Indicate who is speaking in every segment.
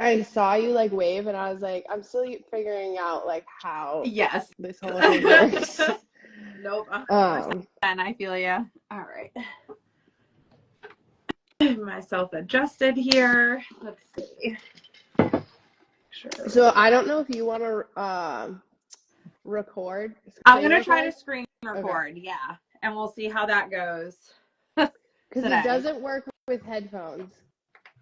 Speaker 1: I saw you like wave and I was like, I'm still figuring out like how
Speaker 2: Yes.
Speaker 1: this whole thing works.
Speaker 2: Nope. 100%. I feel you. All right. Myself adjusted here. Let's see.
Speaker 1: Sure. So I don't know if you want to record.
Speaker 2: I'm going to try to screen record. Okay. Yeah. And we'll see how that goes.
Speaker 1: Because it doesn't work with headphones.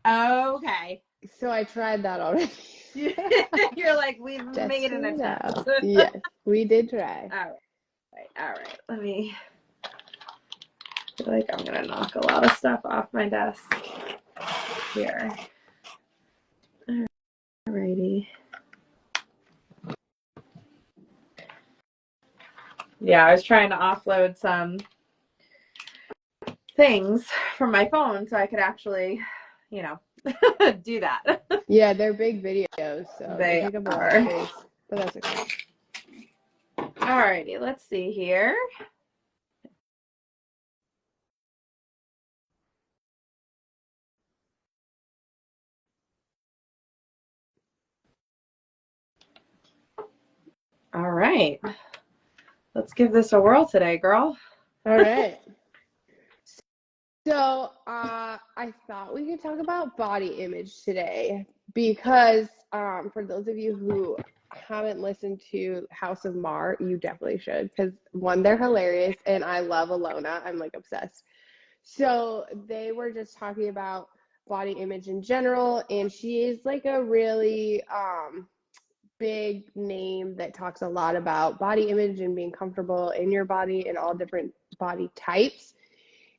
Speaker 2: Okay.
Speaker 1: So I tried that already.
Speaker 2: You're like, we've made an attempt.
Speaker 1: Yes, we did try.
Speaker 2: All right. Let me. I feel like I'm going to knock a lot of stuff off my desk here. Alrighty. Yeah, I was trying to offload some things from my phone so I could actually, you know, do that.
Speaker 1: Yeah, they're big videos, so they take up a lot of space, but that's okay.
Speaker 2: Alrighty, let's see here. All right. Let's give this a whirl today, girl.
Speaker 1: All right. So I thought we could talk about body image today because for those of you who haven't listened to House of Mar, you definitely should because one, they're hilarious and I love Alona. I'm like obsessed. So they were just talking about body image in general, and she is like a really big name that talks a lot about body image and being comfortable in your body and all different body types.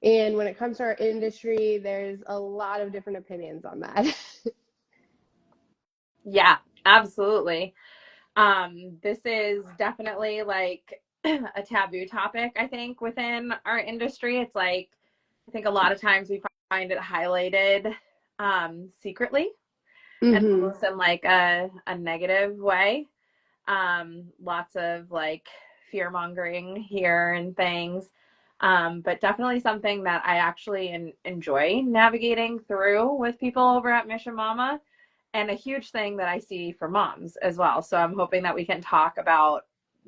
Speaker 1: And when it comes to our industry, there's a lot of different opinions on that.
Speaker 2: Yeah, absolutely. This is definitely like a taboo topic, I think, within our industry. It's like, I think a lot of times we find it highlighted secretly and almost in like a negative way. Lots of like fear mongering here and things. But definitely something that I actually enjoy navigating through with people over at Mission Mama, and a huge thing that I see for moms as well. So I'm hoping that we can talk about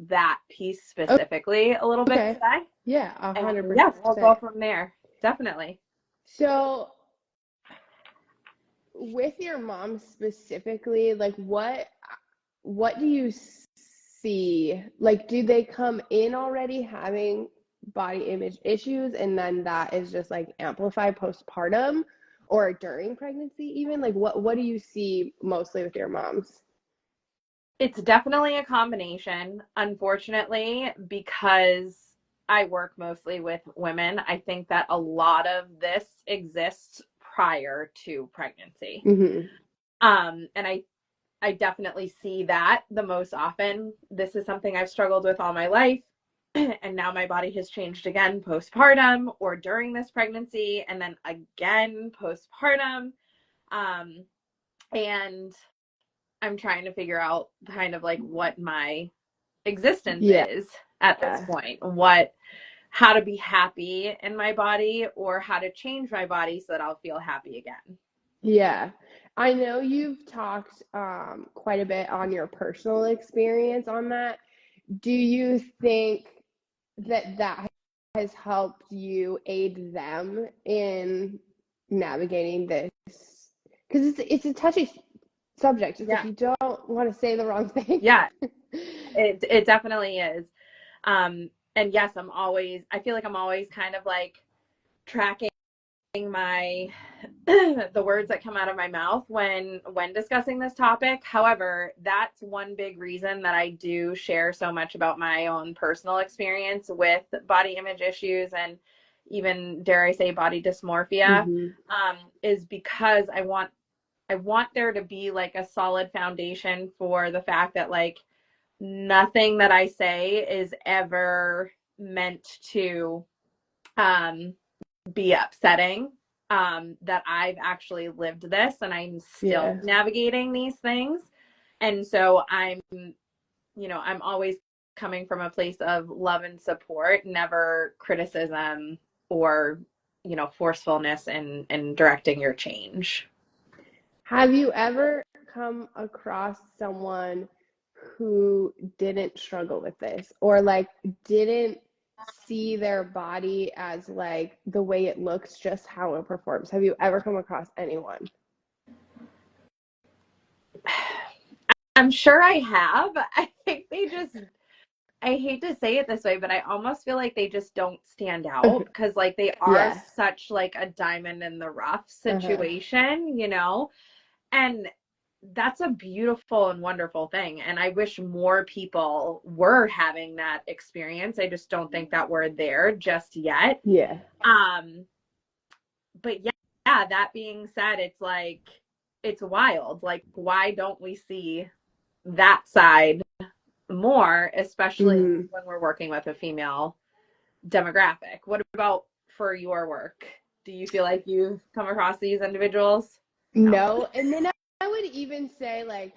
Speaker 2: that piece specifically a little bit today.
Speaker 1: Yeah, 100%.
Speaker 2: Yeah, we'll go from there. Definitely.
Speaker 1: So with your mom specifically, like what do you see? Like, do they come in already having body image issues and then that is just like amplified postpartum or during pregnancy even? Like what do you see mostly with your moms?
Speaker 2: It's definitely a combination, unfortunately, because I work mostly with women. I think that a lot of this exists prior to pregnancy. And I definitely see that the most often. This is something I've struggled with all my life. And now my body has changed again postpartum or during this pregnancy, and then again postpartum. And I'm trying to figure out kind of like what my existence is at this point. How to be happy in my body or how to change my body so that I'll feel happy again.
Speaker 1: Yeah. I know you've talked quite a bit on your personal experience on that. Do you think that has helped you aid them in navigating this? Because it's a touchy subject. Just if you don't want to say the wrong thing.
Speaker 2: Yeah, it definitely is. And yes, I feel like I'm always kind of like tracking the words that come out of my mouth when discussing this topic. However, that's one big reason that I do share so much about my own personal experience with body image issues and even, dare I say, body dysmorphia, is because I want there to be like a solid foundation for the fact that like nothing that I say is ever meant to be upsetting. That I've actually lived this and I'm still navigating these things. And so I'm always coming from a place of love and support, never criticism or, forcefulness in directing your change.
Speaker 1: Have you ever come across someone who didn't struggle with this, or like didn't see their body as like the way it looks, just how it performs? Have you ever come across anyone?
Speaker 2: I'm sure I have. I think they just, I hate to say it this way, but I almost feel like they just don't stand out because like they are
Speaker 1: Yeah.
Speaker 2: such like a diamond in the rough
Speaker 1: Uh-huh.
Speaker 2: situation, you know? And that's a beautiful and wonderful thing. And I wish more people were having that experience. I just don't think that we're there just yet.
Speaker 1: Yeah.
Speaker 2: Um, but yeah, that being said, it's like, it's wild. Like, why don't we see that side more, especially
Speaker 1: Mm-hmm.
Speaker 2: when we're working with a female demographic? What about for your work? Do you feel like you've come across these individuals? No.
Speaker 1: No. And then I would even say, like,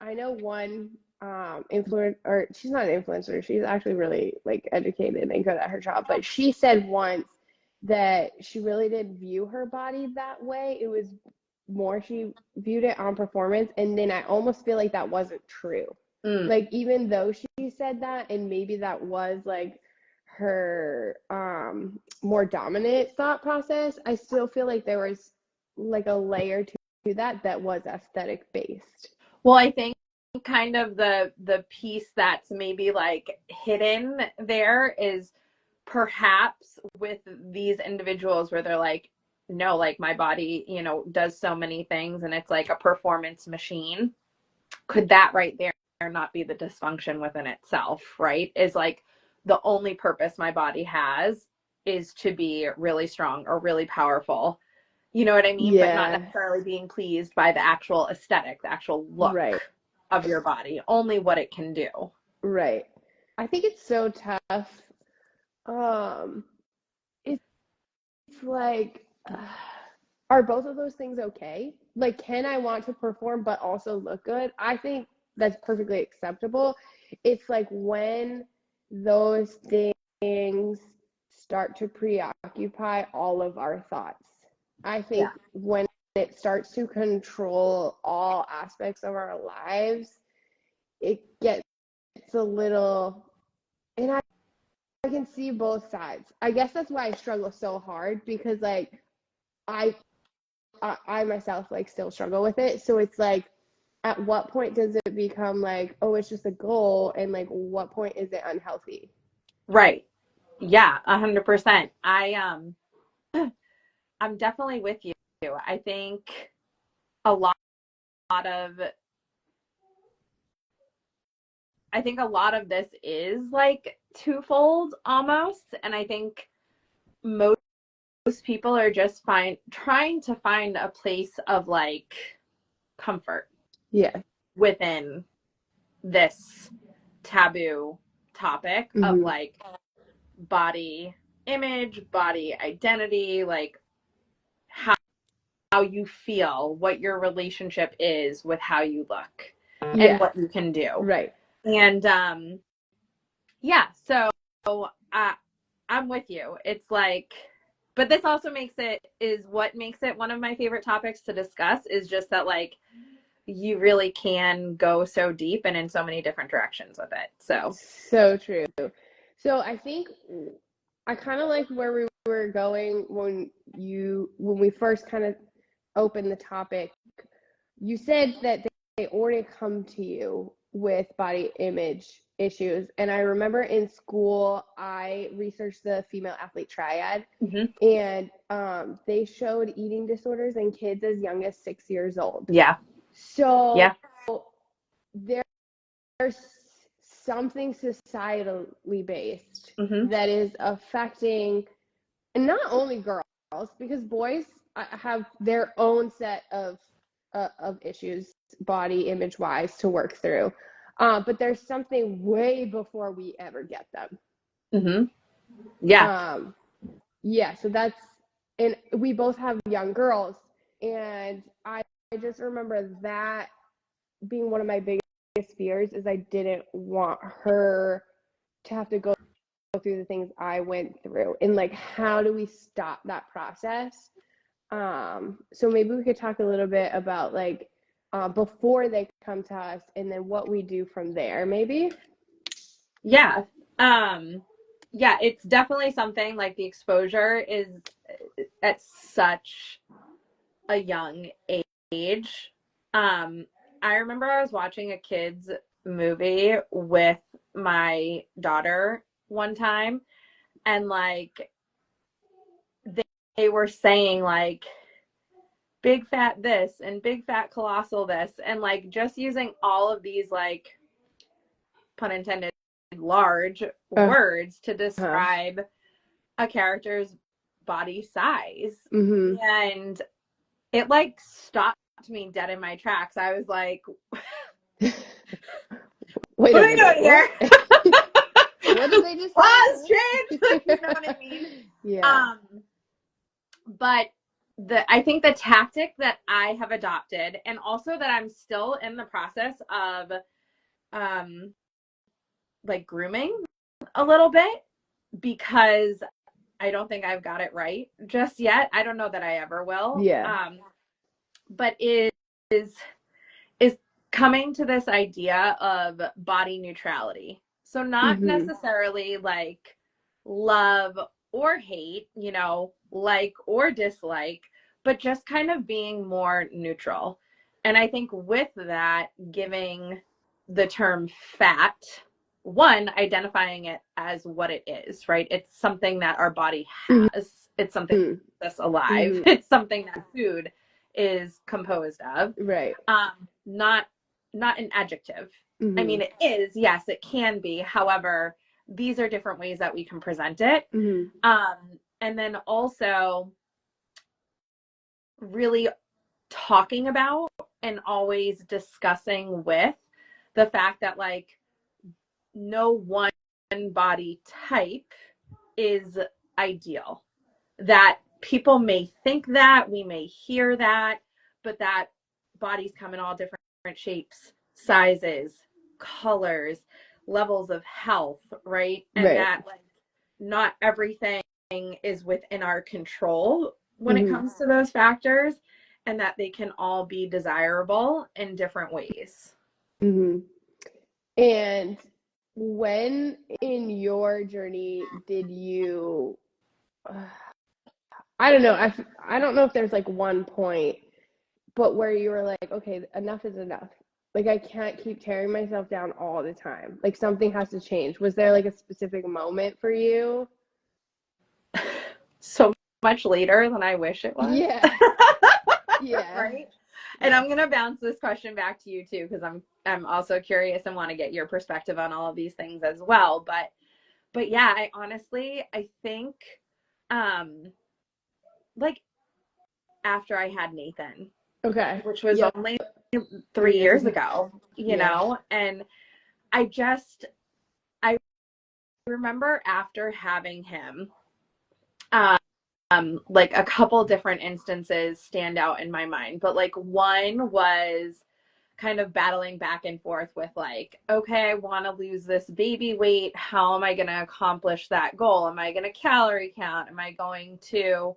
Speaker 1: I know one influencer, or she's not an influencer, she's actually really like educated and good at her job, but she said once that she really didn't view her body that way. It was more she viewed it on performance. And then I almost feel like that wasn't true.
Speaker 2: Mm.
Speaker 1: Like, even though she said that, and maybe that was like her more dominant thought process, I still feel like there was like a layer to that that was aesthetic based.
Speaker 2: Well, I think kind of the piece that's maybe like hidden there is perhaps with these individuals where they're like, no, like my body, you know, does so many things and it's like a performance machine. Could that right there not be the dysfunction within itself, right? Is like the only purpose my body has is to be really strong or really powerful. You know what I mean? But not
Speaker 1: Yeah,
Speaker 2: necessarily being pleased by the actual aesthetic, the actual look
Speaker 1: right,
Speaker 2: of your body, only what it can do.
Speaker 1: right. I think it's so tough. Um, it's like, are both of those things okay? Like, can I want to perform but also look good? I think that's perfectly acceptable. It's like when those things start to preoccupy all of our thoughts. I
Speaker 2: Yeah.
Speaker 1: think when it starts to control all aspects of our lives, it gets a little, and I can see both sides. I guess that's why I struggle so hard, because like I I myself like still struggle with it. So it's like, at what point does it become like, oh, it's just a goal, and like what point is it unhealthy?
Speaker 2: Right. Yeah, 100%. I'm definitely with you. I think a of I think a lot of this is like twofold almost, and I think most people are just trying to find a place of like comfort
Speaker 1: Yeah.
Speaker 2: within this taboo topic of
Speaker 1: Mm-hmm.
Speaker 2: like body image, body identity, like how you feel, what your relationship is with how you look and
Speaker 1: Yeah.
Speaker 2: what you can do.
Speaker 1: Right.
Speaker 2: And yeah, so uh, I'm with you. It's like, but this also makes it one of my favorite topics to discuss, is just that like you really can go so deep and in so many different directions with it. So
Speaker 1: So true. So I think I kind of like where we were going when we first kind of opened the topic. You said that they already come to you with body image issues. And I remember in school, I researched the female athlete triad,
Speaker 2: mm-hmm.
Speaker 1: and they showed eating disorders in kids as young as 6 years old.
Speaker 2: Yeah.
Speaker 1: So
Speaker 2: Yeah.
Speaker 1: there's something societally based
Speaker 2: Mm-hmm.
Speaker 1: that is affecting, and not only girls, because boys have their own set of issues, body image wise, to work through. But there's something way before we ever get them.
Speaker 2: Mm-hmm. Yeah.
Speaker 1: Um, yeah, so that's, and we both have young girls, and I just remember that being one of my biggest fears, is I didn't want her to have to go through the things I went through, and like, how do we stop that process? So maybe we could talk a little bit about like before they come to us, and then what we do from there, maybe?
Speaker 2: Yeah. Yeah, it's definitely something like the exposure is at such a young age. I remember I was watching a kids movie with my daughter one time, and like they were saying like big fat this and big fat colossal this, and like just using all of these like pun intended large words to describe a character's body size. And it like stopped me dead in my tracks. I was like,
Speaker 1: wait
Speaker 2: what
Speaker 1: a
Speaker 2: are you doing here?
Speaker 1: What did they just say?
Speaker 2: Laws change. You know what I mean?
Speaker 1: Yeah.
Speaker 2: But I think the tactic that I have adopted, and also that I'm still in the process of like grooming a little bit, because I don't think I've got it right just yet. I don't know that I ever will.
Speaker 1: Yeah.
Speaker 2: But is coming to this idea of body neutrality. So not necessarily like love or hate, you know, like or dislike, but just kind of being more neutral. And I think with that, giving the term fat, one, identifying it as what it is, right? It's something that our body has. It's something that's alive. It's something that food is composed of.
Speaker 1: Right.
Speaker 2: Not an adjective. I mean, it is, yes, it can be. However, these are different ways that we can present it. And then also really talking about and always discussing with the fact that like no one body type is ideal. That people may think that, we may hear that, but that bodies come in all different shapes, sizes, colors, levels of health, right? And that like not everything is within our control when it comes to those factors, and that they can all be desirable in different ways.
Speaker 1: And when in your journey did you I don't know, I don't know if there's like one point, but where you were like, okay, enough is enough. Like I can't keep tearing myself down all the time. Like something has to change. Was there like a specific moment for you?
Speaker 2: So much later than I wish it was.
Speaker 1: Yeah. Yeah.
Speaker 2: Right? And I'm going to bounce this question back to you too, because I'm also curious and want to get your perspective on all of these things as well. But yeah, I think like after I had Nathan,
Speaker 1: Okay.
Speaker 2: which was only 3 years ago, you know, and I remember after having him, like a couple different instances stand out in my mind, but like one was kind of battling back and forth with like, okay, I want to lose this baby weight. How am I going to accomplish that goal? Am I going to calorie count? Am I going to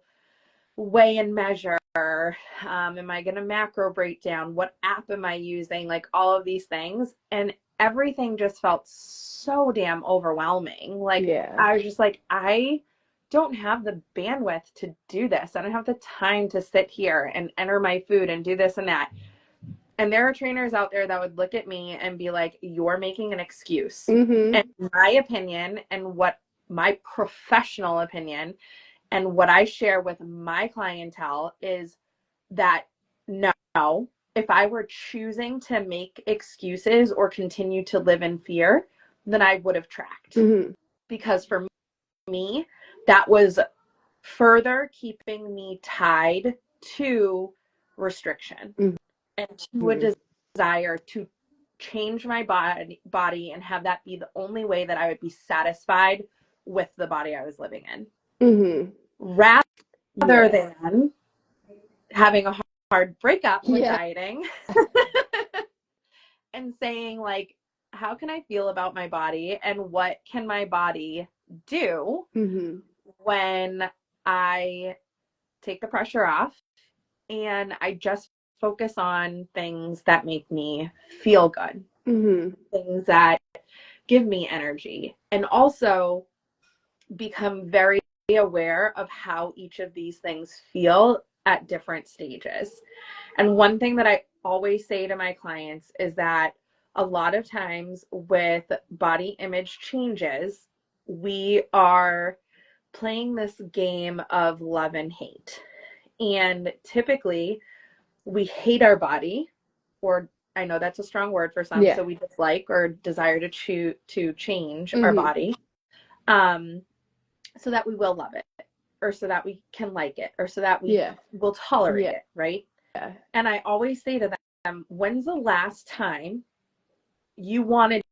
Speaker 2: weigh and measure? Am I going to macro breakdown? What app am I using? Like all of these things. And everything just felt so damn overwhelming. Like I was just like, I don't have the bandwidth to do this. I don't have the time to sit here and enter my food and do this and that. And there are trainers out there that would look at me and be like, you're making an excuse. And my opinion, and what my professional opinion, and what I share with my clientele is that no, if I were choosing to make excuses or continue to live in fear, then I would have tracked. Because for me, that was further keeping me tied to restriction and to a desire to change my body and have that be the only way that I would be satisfied with the body I was living in. Rather than having a hard breakup with dieting and saying like, how can I feel about my body and what can my body do when I take the pressure off and I just focus on things that make me feel good, things that give me energy, and also become very aware of how each of these things feel at different stages. And one thing that I always say to my clients is that a lot of times with body image changes, we are playing this game of love and hate. And typically we hate our body, or I know that's a strong word for some, so we dislike or desire to change our body, so that we will love it, or so that we can like it, or so that we will tolerate it, right? And I always say to them, when's the last time you wanted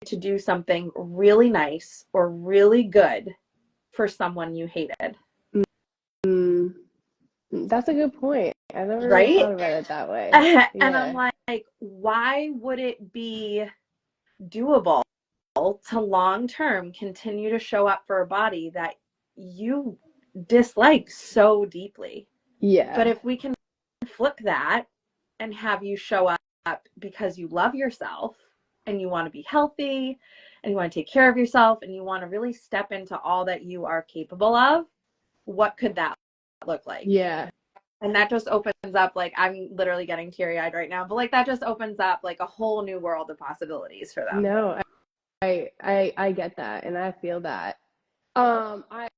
Speaker 2: to do something really nice or really good for someone you hated?
Speaker 1: That's a good point. I never really thought about it that way.
Speaker 2: And I'm like, why would it be doable to long term continue to show up for a body that you dislike so deeply? But if we can flip that and have you show up because you love yourself and you want to be healthy and you want to take care of yourself and you want to really step into all that you are capable of, what could that look like? And that just opens up, like, I'm literally getting teary-eyed right now, but like that just opens up like a whole new world of possibilities for them.
Speaker 1: No, I get that, and I feel that. I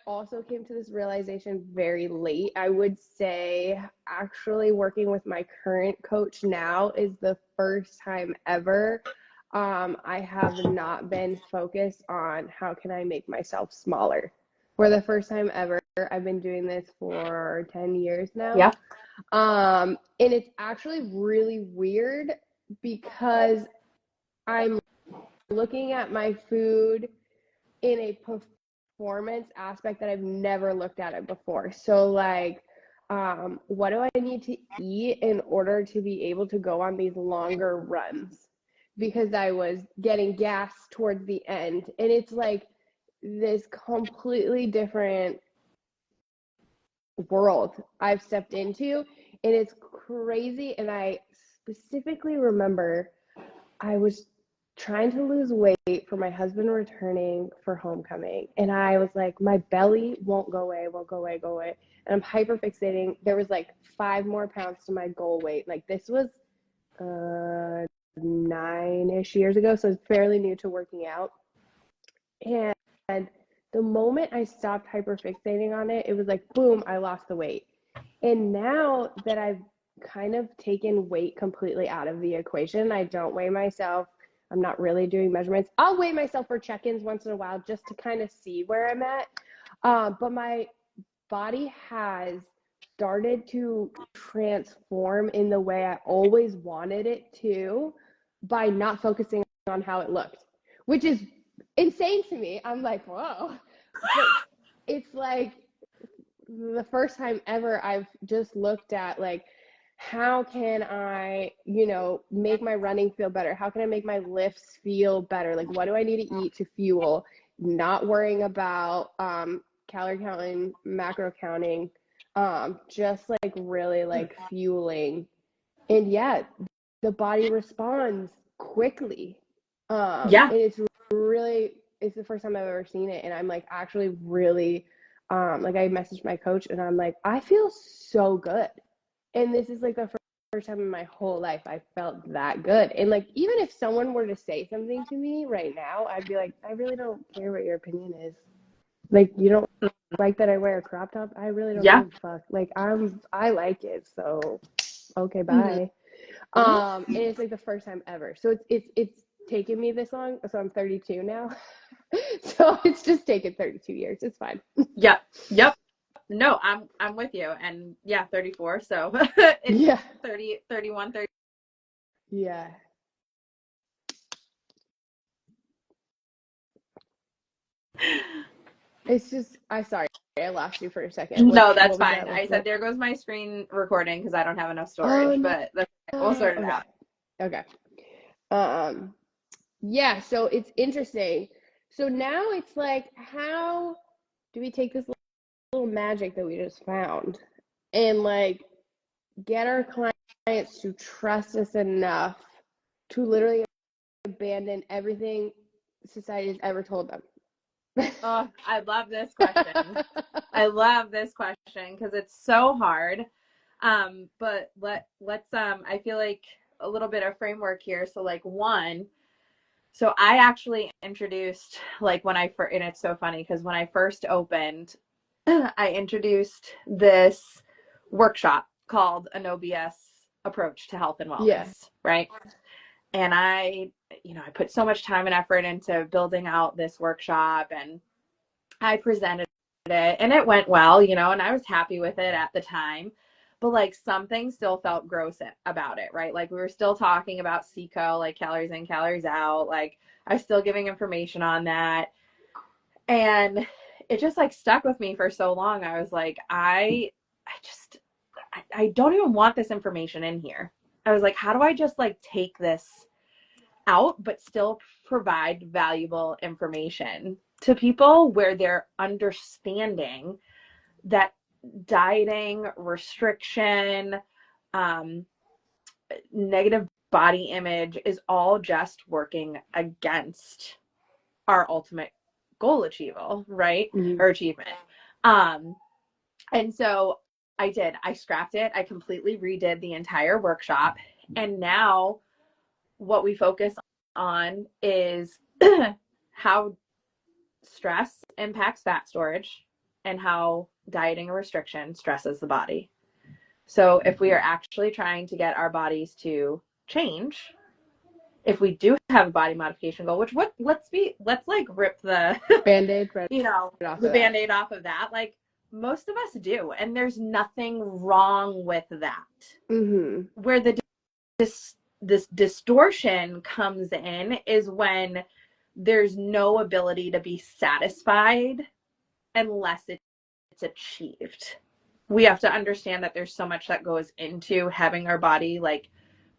Speaker 1: also came to this realization very late. I would say actually working with my current coach now is the first time ever I have not been focused on how can I make myself smaller. For the first time ever, I've been doing this for 10 years now. And it's actually really weird because I'm looking at my food in a performance aspect that I've never looked at it before. So like, what do I need to eat in order to be able to go on these longer runs? Because I was getting gas towards the end, and it's like this completely different world I've stepped into, and it's crazy. And I specifically remember I was trying to lose weight for my husband returning for homecoming, and I was like, my belly won't go away, and I'm hyper fixating. There was like 5 more pounds to my goal weight. Like this was 9-ish years ago, so it's fairly new to working out. And the moment I stopped hyperfixating on it, it was like, boom, I lost the weight. And now that I've kind of taken weight completely out of the equation, I don't weigh myself. I'm not really doing measurements. I'll weigh myself for check-ins once in a while just to kind of see where I'm at. But my body has started to transform in the way I always wanted it to by not focusing on how it looked, which is insane to me. I'm like, whoa. But it's like the first time ever I've just looked at like, how can I, make my running feel better? How can I make my lifts feel better? Like, what do I need to eat to fuel? Not worrying about calorie counting, macro counting, just like really like fueling. And yeah, the body responds quickly. And it's the first time I've ever seen it. And I'm like actually really, like I messaged my coach and I'm like, I feel so good. And this is like the first time in my whole life I felt that good. And like, even if someone were to say something to me right now, I'd be like, I really don't care what your opinion is. Like, you don't like that I wear a crop top? I really don't give a fuck. Like, I like it. So, okay, bye. And it's like the first time ever. So it's taken me this long. So I'm 32 now. So it's just taken 32 years. It's fine.
Speaker 2: Yep. No, I'm with you. And 34. So it's 30, 31, 30.
Speaker 1: Yeah. It's just, sorry, I lost you for a second.
Speaker 2: No, that's fine. I said, there goes my screen recording because I don't have enough storage, but we'll sort it out.
Speaker 1: Okay. Yeah, so it's interesting. So now it's like, how do we take this little magic that we just found and like get our clients to trust us enough to literally abandon everything society has ever told them?
Speaker 2: Oh, I love this question. I love this question because it's so hard. But let's I feel like a little bit of framework here. So like so I actually introduced like when I first, and it's so funny because when I first opened, I introduced this workshop called a No BS approach to health and wellness, right? And I put so much time and effort into building out this workshop, and I presented it and it went well, and I was happy with it at the time. But like something still felt gross about it, right? Like we were still talking about CECO, like calories in, calories out. Like I was still giving information on that. And it just like stuck with me for so long. I was like, I don't even want this information in here. I was like, how do I just like take this out, but still provide valuable information to people where they're understanding that dieting, restriction, negative body image is all just working against our ultimate goal achievable, right?
Speaker 1: Mm-hmm.
Speaker 2: Or achievement. And so I scrapped it. I completely redid the entire workshop. And now what we focus on is how stress impacts fat storage and how dieting or restriction stresses the body. So if we are actually trying to get our bodies to change, if we do have a body modification goal, let's like rip the
Speaker 1: Band-aid right
Speaker 2: the Band-Aid off of that. Like most of us do, and there's nothing wrong with that.
Speaker 1: Mm-hmm.
Speaker 2: Where this distortion comes in is when there's no ability to be satisfied unless it's achieved. We have to understand that there's so much that goes into having our body like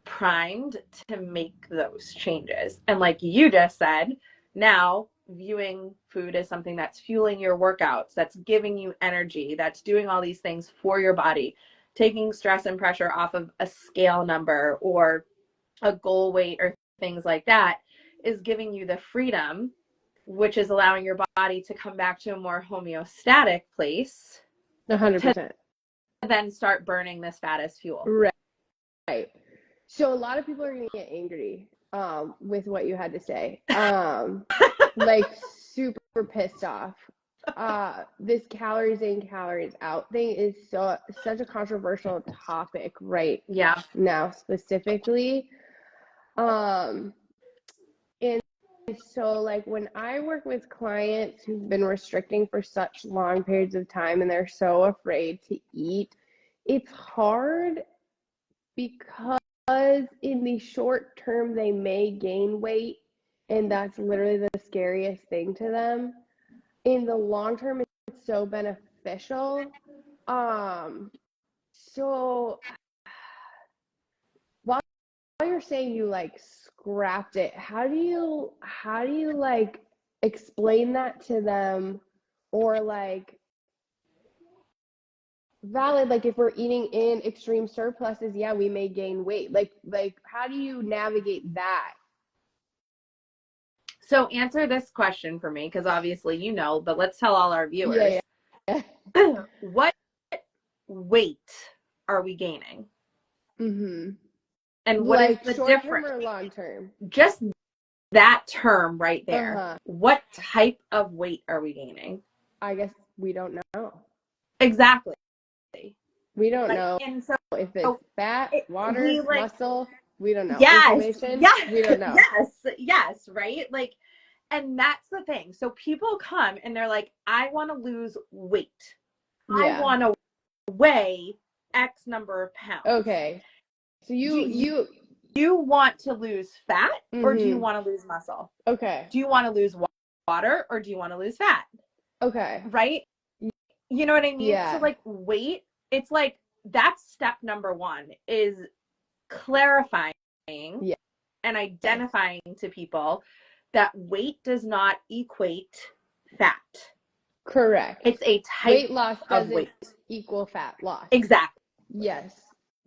Speaker 2: primed to make those changes. And like you just said, now viewing food as something that's fueling your workouts, that's giving you energy, that's doing all these things for your body, taking stress and pressure off of a scale number or a goal weight or things like that, is giving you the freedom, which is allowing your body to come back to a more homeostatic place
Speaker 1: 100%.
Speaker 2: to then start burning this fat as fuel.
Speaker 1: Right. So a lot of people are going to get angry with what you had to say. Like super pissed off. This calories in, calories out thing is such a controversial topic right now specifically. And so like when I work with clients who've been restricting for such long periods of time and they're so afraid to eat, it's hard because in the short term they may gain weight, and that's literally the scariest thing to them. In the long term, it's so beneficial. So while you're saying you like scrapped it, how do you like explain that to them, or like valid, like if we're eating in extreme surpluses, yeah, we may gain weight. Like how do you navigate that?
Speaker 2: So answer this question for me, because obviously but let's tell all our viewers.
Speaker 1: Yeah.
Speaker 2: What weight are we gaining?
Speaker 1: Mm-hmm.
Speaker 2: And what
Speaker 1: like
Speaker 2: is the
Speaker 1: short
Speaker 2: difference?
Speaker 1: Term or long term?
Speaker 2: Just that term right there. What type of weight are we gaining?
Speaker 1: I guess we don't know.
Speaker 2: Exactly.
Speaker 1: We don't know. And so if it's fat, water, muscle, we don't know. Inflammation, we don't know.
Speaker 2: Yes, right? Like, and that's the thing. So people come and they're like, I want to lose weight. I want to weigh X number of pounds.
Speaker 1: Okay. So you
Speaker 2: want to lose fat, or do you want to lose muscle?
Speaker 1: Okay.
Speaker 2: Do you want to lose water, or do you want to lose fat?
Speaker 1: Okay.
Speaker 2: Right? You know what I mean?
Speaker 1: Yeah.
Speaker 2: So like weight, it's like that's step number one, is clarifying and identifying to people that weight does not equate fat.
Speaker 1: Correct.
Speaker 2: It's a type
Speaker 1: weight loss
Speaker 2: of weight
Speaker 1: equal fat loss.
Speaker 2: Exactly.
Speaker 1: Yes.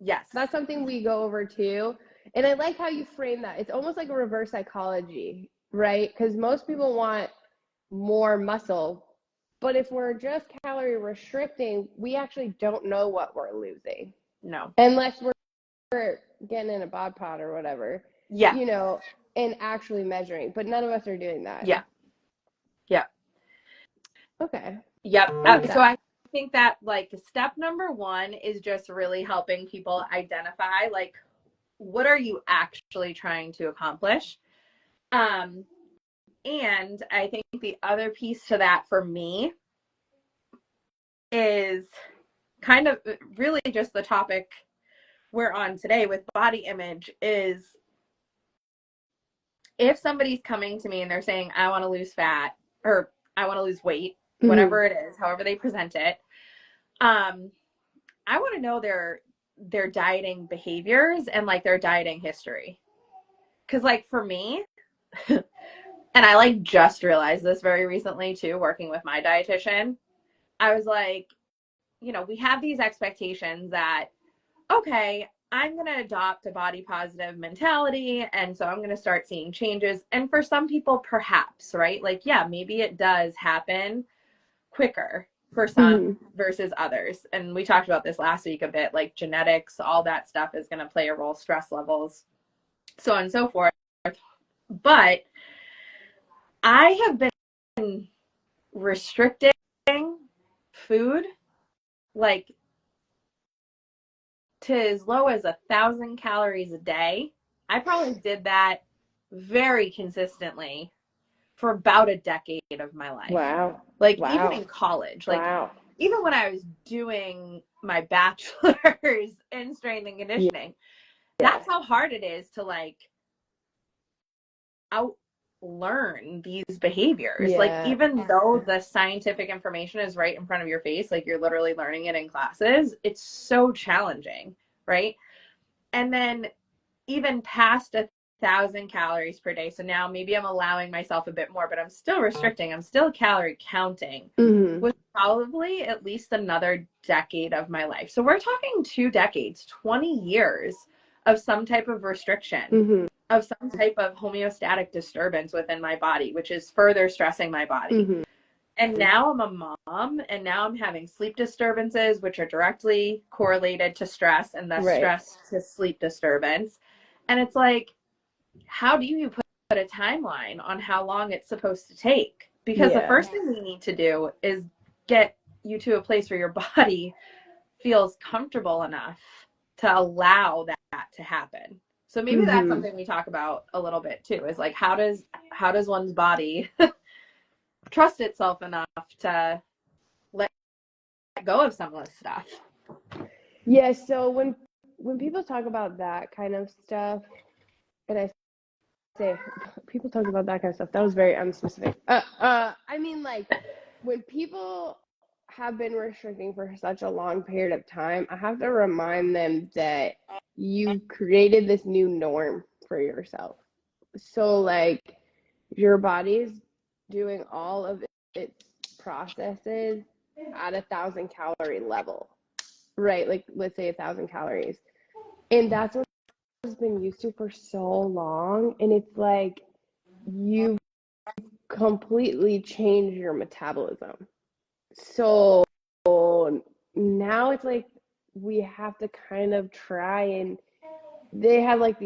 Speaker 2: Yes.
Speaker 1: That's something we go over too. And I like how you frame that. It's almost like a reverse psychology, right? Because most people want more muscle, but if we're just calorie restricting, we actually don't know what we're losing.
Speaker 2: No.
Speaker 1: Unless we're getting in a bod pod or whatever.
Speaker 2: Yeah.
Speaker 1: You know, and actually measuring. But none of us are doing that.
Speaker 2: Yeah. Yeah.
Speaker 1: Okay.
Speaker 2: Yep.
Speaker 1: Like
Speaker 2: So I think that like step number one is just really helping people identify like what are you actually trying to accomplish. And I think the other piece to that for me is kind of really just the topic we're on today with body image is if somebody's coming to me and they're saying, I want to lose fat or I want to lose weight, whatever it is, however they present it, I want to know their dieting behaviors and like their dieting history. Cause like for me, and I like just realized this very recently too, working with my dietitian, I was like, you know, we have these expectations that, okay, I'm going to adopt a body positive mentality. And so I'm going to start seeing changes. And for some people, perhaps, right? Like, yeah, maybe it does happen quicker for some versus others. And we talked about this last week a bit, like genetics, all that stuff is going to play a role, stress levels, so on and so forth. But I have been restricting food like to as low as 1,000 calories a day. I probably did that very consistently for about a decade of my life.
Speaker 1: wow.
Speaker 2: Like
Speaker 1: wow.
Speaker 2: even in college, like
Speaker 1: wow.
Speaker 2: even when I was doing my bachelor's in strength and conditioning, that's how hard it is to like outlearn these behaviors. Like even though the scientific information is right in front of your face, like you're literally learning it in classes, it's so challenging, right? And then even past 1,000 calories per day. So now maybe I'm allowing myself a bit more, but I'm still restricting. I'm still calorie counting. Was probably at least another decade of my life. So we're talking 2 decades, 20 years of some type of restriction, of some type of homeostatic disturbance within my body, which is further stressing my body. And now I'm a mom, and now I'm having sleep disturbances, which are directly correlated to stress, and thus stress to sleep disturbance. And it's like, how do you put a timeline on how long it's supposed to take? Because the first thing we need to do is get you to a place where your body feels comfortable enough to allow that to happen. So maybe that's something we talk about a little bit too, is like how does one's body trust itself enough to let go of some of this stuff?
Speaker 1: Yeah, so when people talk about that kind of stuff, and I say people talk about that kind of stuff, that was very unspecific. I mean, like when people have been restricting for such a long period of time, I have to remind them that you created this new norm for yourself. So like your body's doing all of its processes at 1,000 calorie level, right? Like let's say 1,000 calories, and that's what it's been used to for so long. And it's like you completely change your metabolism. So now it's like we have to kind of try, and they have like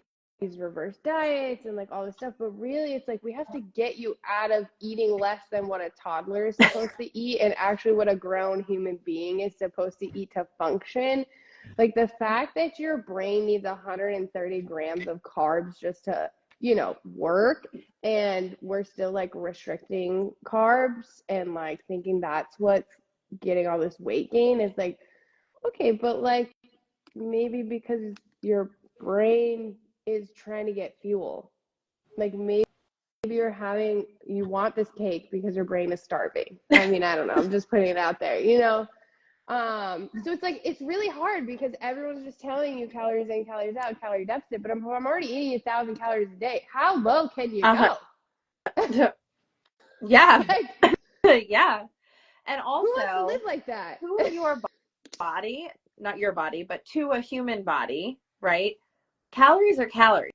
Speaker 1: these reverse diets and like all this stuff, but really it's like we have to get you out of eating less than what a toddler is supposed to eat and actually what a grown human being is supposed to eat to function. Like the fact that your brain needs 130 grams of carbs just to, you know, work, and we're still like restricting carbs and like thinking that's what's getting all this weight gain is like, okay, but like maybe because your brain is trying to get fuel. Like maybe you want this cake because your brain is starving. I mean, I don't know. I'm just putting it out there, you know? So it's like, it's really hard because everyone's just telling you calories in, calories out, calorie deficit, but I'm already eating 1,000 calories a day. How low can you go?
Speaker 2: Yeah. Like, yeah. And also,
Speaker 1: who wants to live like that?
Speaker 2: to your body, not your body, but to a human body, right? Calories are calories.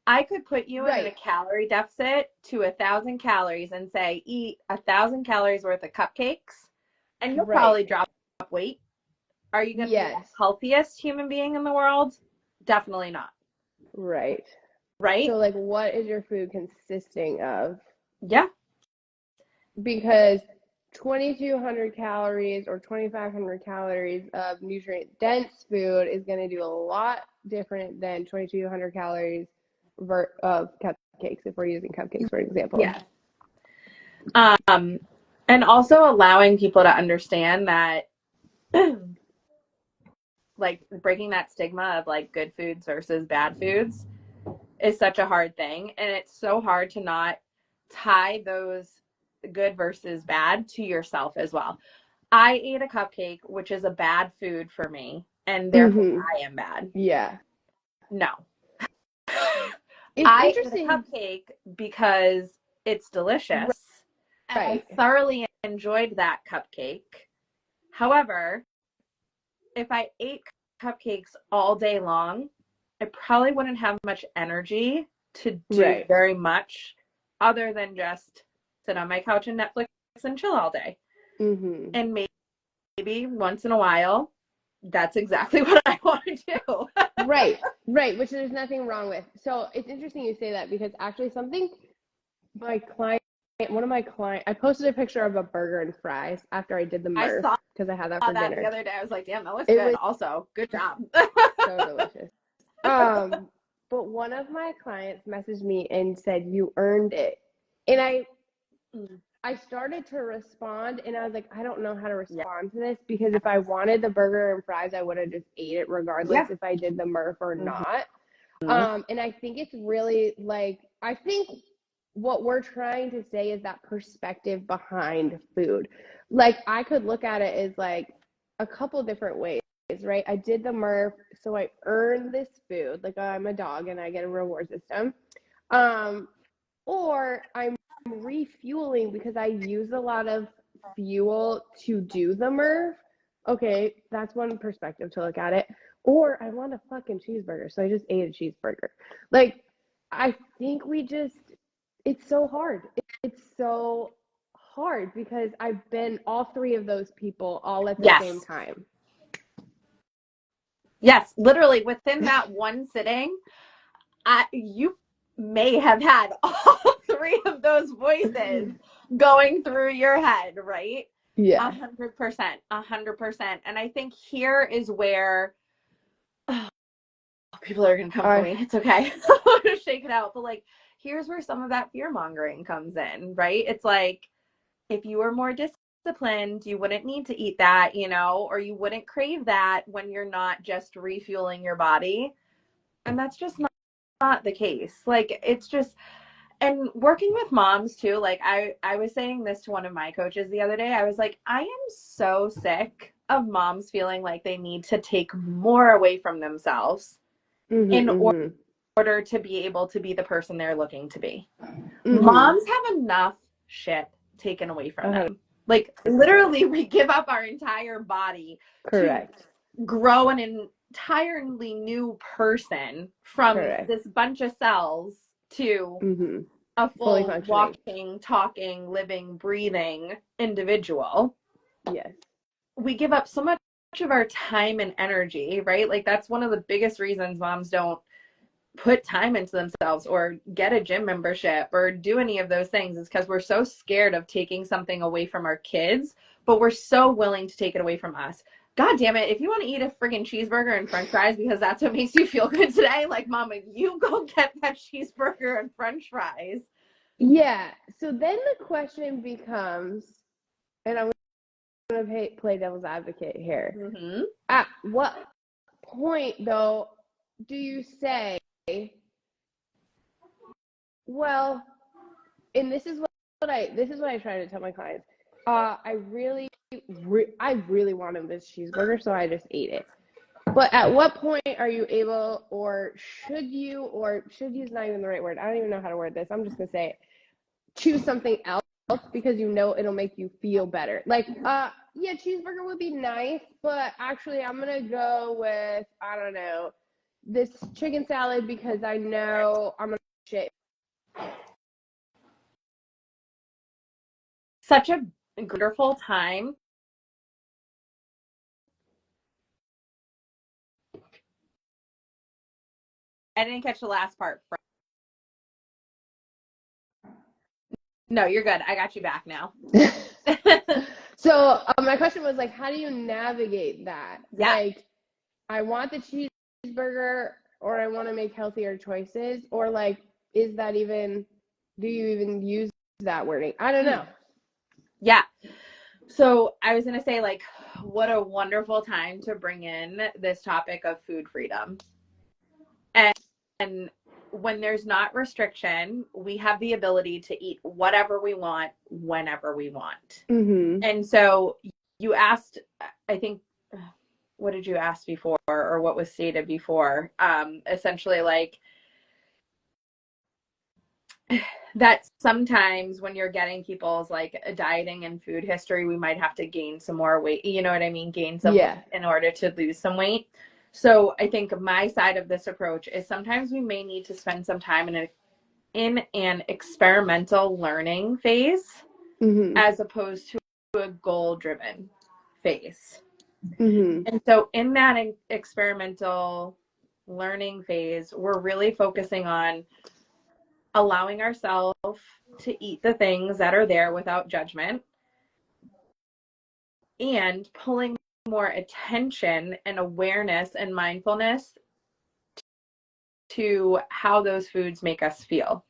Speaker 2: I could put you in a calorie deficit to 1,000 calories and say, eat 1,000 calories worth of cupcakes, and you'll probably drop weight. Are you going to be the healthiest human being in the world? Definitely not.
Speaker 1: Right.
Speaker 2: Right?
Speaker 1: So, like, what is your food consisting of?
Speaker 2: Yeah.
Speaker 1: Because 2,200 calories or 2,500 calories of nutrient-dense food is going to do a lot different than 2,200 calories of cupcakes, if we're using cupcakes for example.
Speaker 2: Yeah. And also allowing people to understand that like breaking that stigma of like good foods versus bad foods is such a hard thing. And it's so hard to not tie those good versus bad to yourself as well. I ate a cupcake, which is a bad food for me, and therefore I am bad.
Speaker 1: Yeah.
Speaker 2: No.
Speaker 1: It's
Speaker 2: I
Speaker 1: interesting.
Speaker 2: ate a cupcake because it's delicious.
Speaker 1: Right.
Speaker 2: I thoroughly enjoyed that cupcake. However, if I ate cupcakes all day long, I probably wouldn't have much energy to do very much other than just sit on my couch and Netflix and chill all day. And maybe once in a while, that's exactly what I want to do.
Speaker 1: Right, which there's nothing wrong with. So it's interesting you say that because actually one of my clients, I posted a picture of a burger and fries after I did the Murph because I had that for dinner.
Speaker 2: The other day. I was like, damn, that looks good. Also, good job.
Speaker 1: So delicious. But one of my clients messaged me and said, "You earned it," and I started to respond, and I was like, I don't know how to respond to this because if I wanted the burger and fries, I would have just ate it regardless if I did the Murph or not. And I think it's really like, I think what we're trying to say is that perspective behind food. Like, I could look at it as like a couple different ways, right? I did the Murph, so I earned this food. Like, I'm a dog and I get a reward system. Or I'm refueling because I use a lot of fuel to do the Murph. Okay, that's one perspective to look at it. Or I want a fucking cheeseburger, so I just ate a cheeseburger. Like, I think it's so hard. It's so hard because I've been all three of those people all at the same time.
Speaker 2: Yes, literally within that one sitting, you may have had all three of those voices going through your head, right?
Speaker 1: Yeah.
Speaker 2: 100%. And I think here is where people are going to come for me. It's okay. I'm going to shake it out. But like, here's where some of that fear mongering comes in, right? It's like, if you were more disciplined, you wouldn't need to eat that, or you wouldn't crave that when you're not just refueling your body. And that's just not the case. Like, it's just, and working with moms too, like I was saying this to one of my coaches the other day. I was like, I am so sick of moms feeling like they need to take more away from themselves in order to be able to be the person they're looking to be. Moms have enough shit taken away from them. Like, literally, we give up our entire body to grow an entirely new person from this bunch of cells to a full walking, talking, living, breathing individual.
Speaker 1: Yes.
Speaker 2: We give up so much of our time and energy, right? Like, that's one of the biggest reasons moms don't put time into themselves or get a gym membership or do any of those things, is because we're so scared of taking something away from our kids, but we're so willing to take it away from us. God damn it, if you want to eat a friggin' cheeseburger and french fries because that's what makes you feel good today, like, mama, you go get that cheeseburger and french fries.
Speaker 1: Yeah. So then the question becomes, and I'm going to play devil's advocate here. At what point, though, do you say, well, and this is what I try to tell my clients. I really wanted this cheeseburger, so I just ate it. But at what point are you able, or should you is not even the right word. I don't even know how to word this. I'm just gonna say it. Choose something else because you know it'll make you feel better. Like, yeah, cheeseburger would be nice, but actually I'm gonna go with, I don't know, this chicken salad because I know I'm gonna shit.
Speaker 2: Such a wonderful time. I didn't catch the last part. No, you're good. I got you back now.
Speaker 1: So my question was like, how do you navigate that?
Speaker 2: Yeah.
Speaker 1: Like, I want the cheeseburger, or I want to make healthier choices, or like, is that even? Do you even use that wording? I don't know.
Speaker 2: Yeah. So I was gonna say, like, what a wonderful time to bring in this topic of food freedom. And when there's not restriction, we have the ability to eat whatever we want, whenever we want.
Speaker 1: Mm-hmm.
Speaker 2: And so you asked, I think, what did you ask before, or what was stated before? Essentially, like, that sometimes when you're getting people's like dieting and food history, we might have to gain some more weight. You know what I mean? Gain some weight in order to lose some weight. So I think my side of this approach is sometimes we may need to spend some time in an experimental learning phase, as opposed to a goal-driven phase. And so in that experimental learning phase, we're really focusing on allowing ourselves to eat the things that are there without judgment, and pulling more attention and awareness and mindfulness to how those foods make us feel.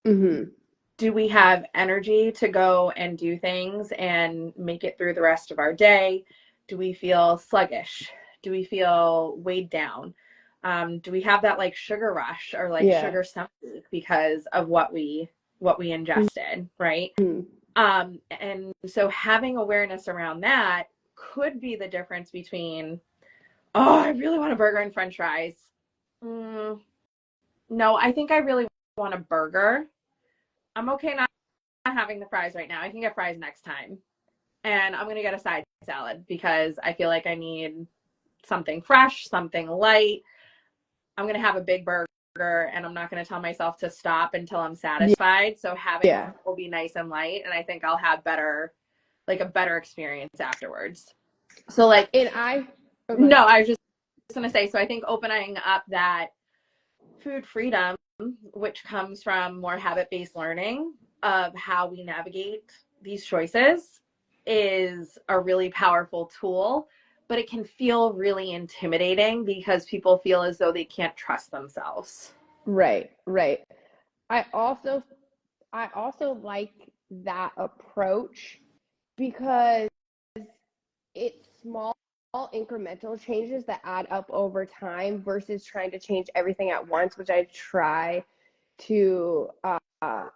Speaker 2: Do we have energy to go and do things and make it through the rest of our day? Do we feel sluggish? Do we feel weighed down? Do we have that like sugar rush or like sugar stomach because of what we ingested, right? And so having awareness around that could be the difference between, oh, I really want a burger and French fries. No, I think I really want a burger. I'm okay not having the fries right now. I can get fries next time. And I'm going to get a side salad because I feel like I need something fresh, something light. I'm going to have a big burger, and I'm not going to tell myself to stop until I'm satisfied. So having it will be nice and light, and I think I'll have a better experience afterwards. So like, I was just going to say, so I think opening up that food freedom, which comes from more habit-based learning of how we navigate these choices, is a really powerful tool, but it can feel really intimidating because people feel as though they can't trust themselves.
Speaker 1: Right. I also like that approach because it's small incremental changes that add up over time versus trying to change everything at once, which I try to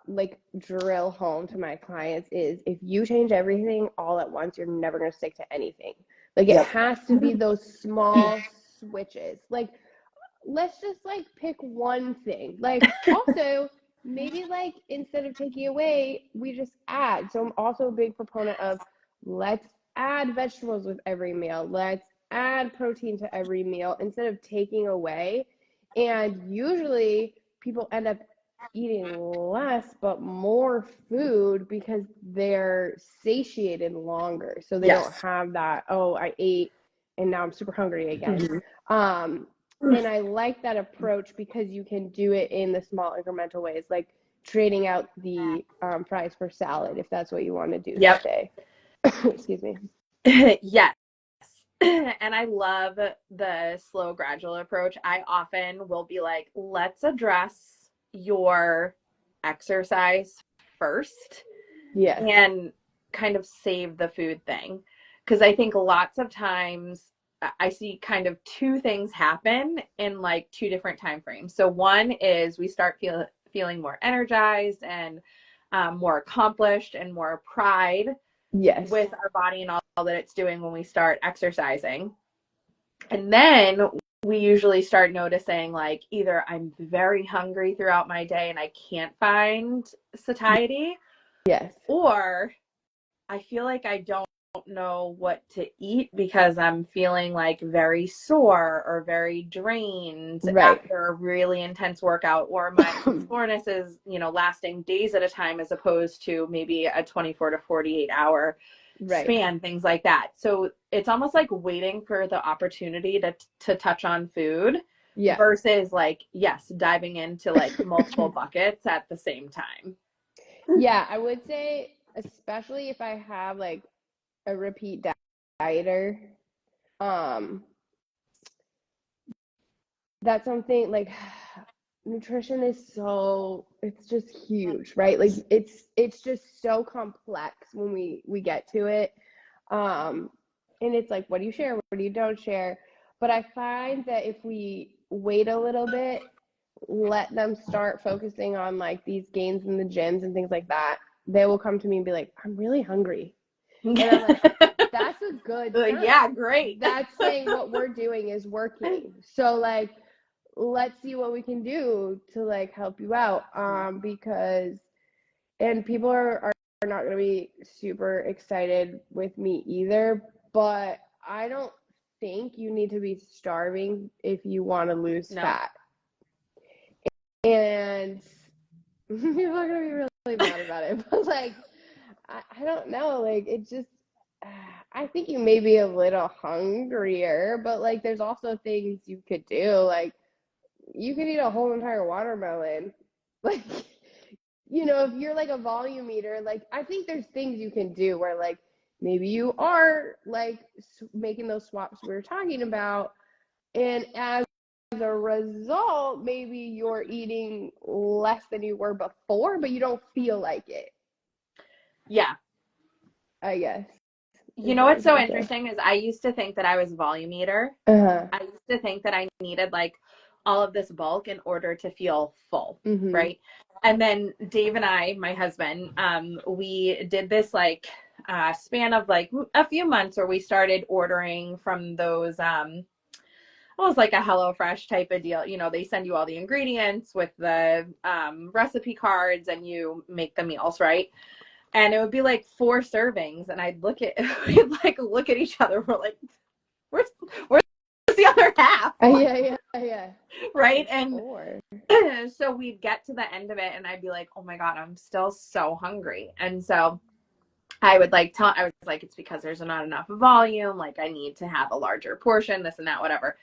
Speaker 1: like drill home to my clients is, if you change everything all at once, you're never going to stick to anything. Like, it has to be those small switches. Like, let's just like pick one thing. Like, also maybe like instead of taking away, we just add. So I'm also a big proponent of, let's add vegetables with every meal. Let's add protein to every meal instead of taking away. And usually people end up eating less but more food because they're satiated longer. So they don't have that, oh, I ate and now I'm super hungry again. And I like that approach because you can do it in the small incremental ways, like trading out the fries for salad if that's what you want to do that day. Excuse me.
Speaker 2: Yes. And I love the slow, gradual approach. I often will be like, let's address your exercise first. And kind of save the food thing. Because I think lots of times I see kind of two things happen in like two different time frames. So one is we start feeling more energized and more accomplished and more pride with our body and all that it's doing when we start exercising. And then we usually start noticing, like, either I'm very hungry throughout my day and I can't find satiety,
Speaker 1: Yes.
Speaker 2: or I feel like I don't know what to eat because I'm feeling like very sore or very drained
Speaker 1: Right.
Speaker 2: after a really intense workout, or my soreness is, lasting days at a time as opposed to maybe a 24 to 48 hour
Speaker 1: Right.
Speaker 2: span, things like that. So it's almost like waiting for the opportunity to touch on food
Speaker 1: Yeah.
Speaker 2: versus like, yes, diving into like multiple buckets at the same time.
Speaker 1: Yeah, I would say, especially if I have like a repeat dieter, um, that's something like nutrition is so, it's just huge, right? Like it's just so complex when we get to it. Um, and it's like, what do you share? What do you don't share? But I find that if we wait a little bit, let them start focusing on like these gains in the gyms and things like that, they will come to me and be like, I'm really hungry. And I'm like, that's a good sign.
Speaker 2: Yeah, great.
Speaker 1: That's saying what we're doing is working. So like, let's see what we can do to like help you out. Because and people are not going to be super excited with me either, but I don't think you need to be starving if you want to lose fat. And people are going to be really mad about it, but like, I don't know. Like, it just, I think you may be a little hungrier, but like, there's also things you could do. Like, you could eat a whole entire watermelon. Like, if you're like a volume eater, like, I think there's things you can do where like maybe you are like making those swaps we were talking about. And as a result, maybe you're eating less than you were before, but you don't feel like it.
Speaker 2: Yeah.
Speaker 1: I guess.
Speaker 2: You know what's so interesting is I used to think that I was a volume eater.
Speaker 1: Uh-huh.
Speaker 2: I used to think that I needed like all of this bulk in order to feel full, right? And then Dave and I, my husband, we did this like span of like a few months where we started ordering from those almost like a HelloFresh type of deal. They send you all the ingredients with the recipe cards and you make the meals, right? And it would be like 4 servings, and we'd like look at each other. We're like, where's the other half?
Speaker 1: Yeah.
Speaker 2: Right. And so we'd get to the end of it and I'd be like, oh my God, I'm still so hungry. And so I was like, it's because there's not enough volume. Like, I need to have a larger portion, this and that, whatever.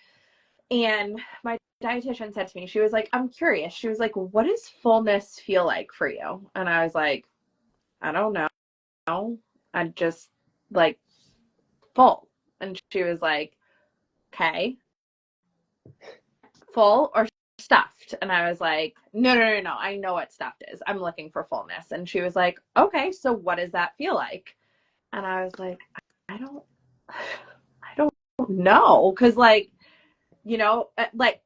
Speaker 2: And my dietitian said to me, she was like, I'm curious. She was like, what does fullness feel like for you? And I was like, I don't know. I just like full. And she was like, okay, full or stuffed? And I was like, no. I know what stuffed is. I'm looking for fullness. And she was like, okay, so what does that feel like? And I was like, I don't know. Cause like, like,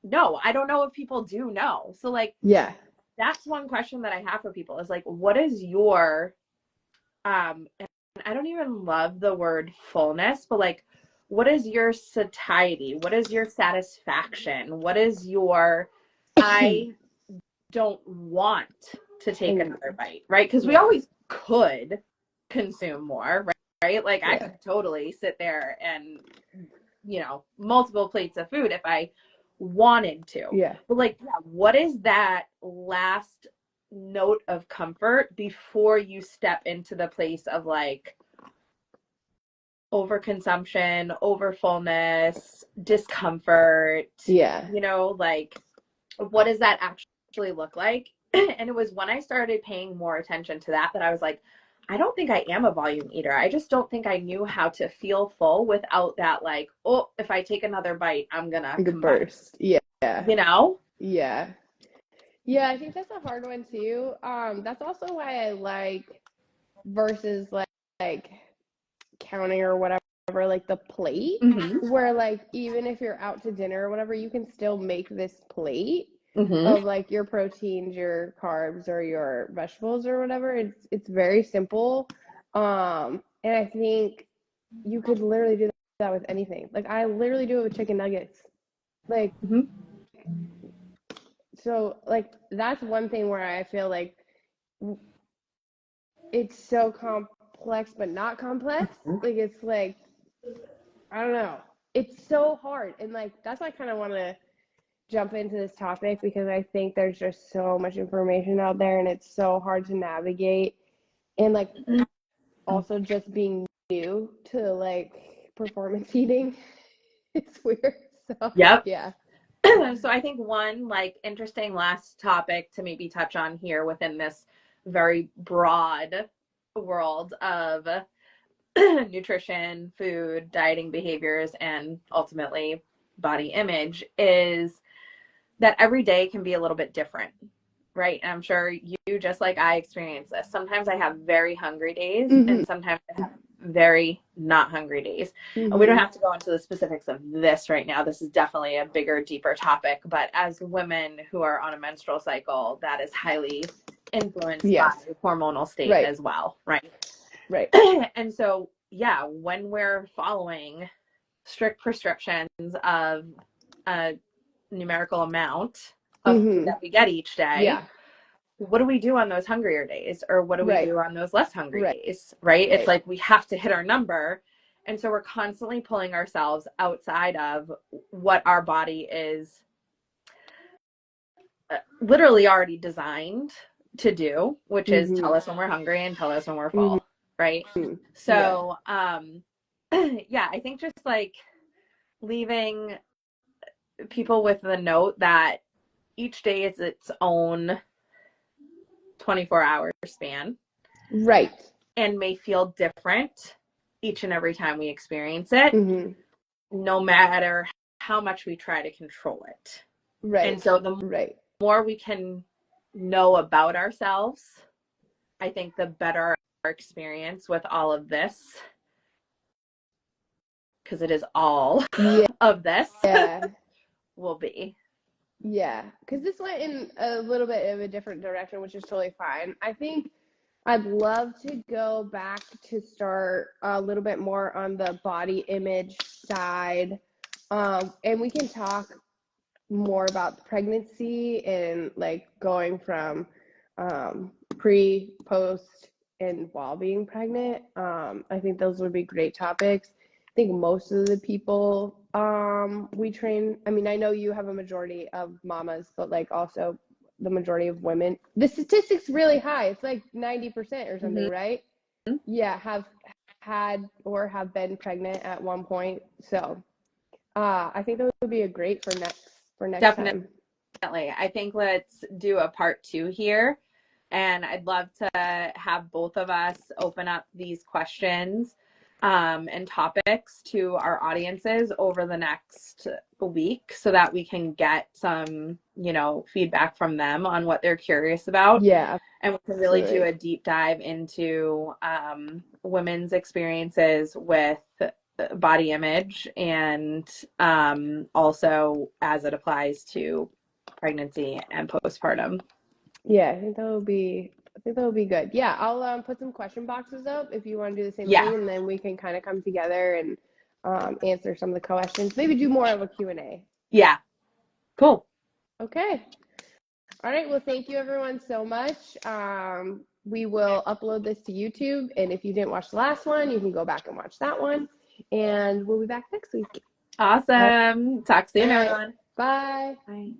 Speaker 2: no, I don't know if people do know. So like,
Speaker 1: yeah,
Speaker 2: that's one question that I have for people is like, what is your, and I don't even love the word fullness, but like, what is your satiety? What is your satisfaction? What is your, I don't want to take another bite, right? Because we always could consume more, right? Like I could totally sit there and, multiple plates of food if I wanted to.
Speaker 1: Yeah.
Speaker 2: But like, what is that last note of comfort before you step into the place of like overconsumption, overfullness, discomfort?
Speaker 1: Yeah.
Speaker 2: Like what does that actually look like? And it was when I started paying more attention to that I was like, I don't think I am a volume eater. I just don't think I knew how to feel full without that, like, oh, if I take another bite, I'm gonna
Speaker 1: burst. Yeah.
Speaker 2: Yeah.
Speaker 1: Yeah, I think that's a hard one too. That's also why I like versus like counting or whatever, like the plate, where like even if you're out to dinner or whatever, you can still make this plate of like your proteins, your carbs, or your vegetables or whatever. It's very simple. And I think you could literally do that with anything. Like I literally do it with chicken nuggets. Like so like that's one thing where I feel like it's so complex, but not complex. Like, it's like, I don't know. It's so hard. And like, that's why I kind of want to jump into this topic, because I think there's just so much information out there and it's so hard to navigate. And like, also just being new to like performance eating, it's weird. So,
Speaker 2: Yep.
Speaker 1: yeah.
Speaker 2: So I think one like interesting last topic to maybe touch on here within this very broad world of nutrition, food, dieting behaviors, and ultimately body image is that every day can be a little bit different, right? And I'm sure you, just like I, experience this. Sometimes I have very hungry days, and sometimes I have very not hungry days. And we don't have to go into the specifics of this right now. This is definitely a bigger, deeper topic. But as women who are on a menstrual cycle, that is highly influenced by hormonal state as well, right?
Speaker 1: Right.
Speaker 2: And so, yeah, when we're following strict prescriptions of a numerical amount of food that we get each day, what do we do on those hungrier days? Or what do we do on those less hungry days, right? It's like we have to hit our number. And so we're constantly pulling ourselves outside of what our body is literally already designed to do, which is tell us when we're hungry and tell us when we're full, right? So, yeah, I think just like leaving people with the note that each day is its own 24-hour span.
Speaker 1: Right.
Speaker 2: And may feel different each and every time we experience it, no matter how much we try to control it.
Speaker 1: Right.
Speaker 2: And so the more we can know about ourselves, I think the better our experience with all of this, because it is all of this, will be.
Speaker 1: Yeah, because this went in a little bit of a different direction, which is totally fine. I think I'd love to go back to start a little bit more on the body image side. And we can talk more about pregnancy and like going from pre, post, and while being pregnant. I think those would be great topics. I think most of the people we train, I mean, I know you have a majority of mamas, but like also the majority of women. The statistic's really high. It's like 90% or something, right? Yeah, have had or have been pregnant at one point. So I think that would be a great for next time.
Speaker 2: Definitely. I think let's do a part 2 here. And I'd love to have both of us open up these questions and topics to our audiences over the next week so that we can get some, feedback from them on what they're curious about.
Speaker 1: Yeah.
Speaker 2: And we can really do a deep dive into women's experiences with body image and also as it applies to pregnancy and postpartum.
Speaker 1: Yeah, I think that would be good. Yeah, I'll put some question boxes up if you want to do the same thing, and then we can kind of come together and answer some of the questions. Maybe do more of a Q&A.
Speaker 2: Yeah. Cool.
Speaker 1: Okay. All right. Well, thank you everyone so much. We will upload this to YouTube, and if you didn't watch the last one, you can go back and watch that one, and we'll be back next week.
Speaker 2: Awesome. Talk soon, everyone.
Speaker 1: Bye.
Speaker 2: Bye.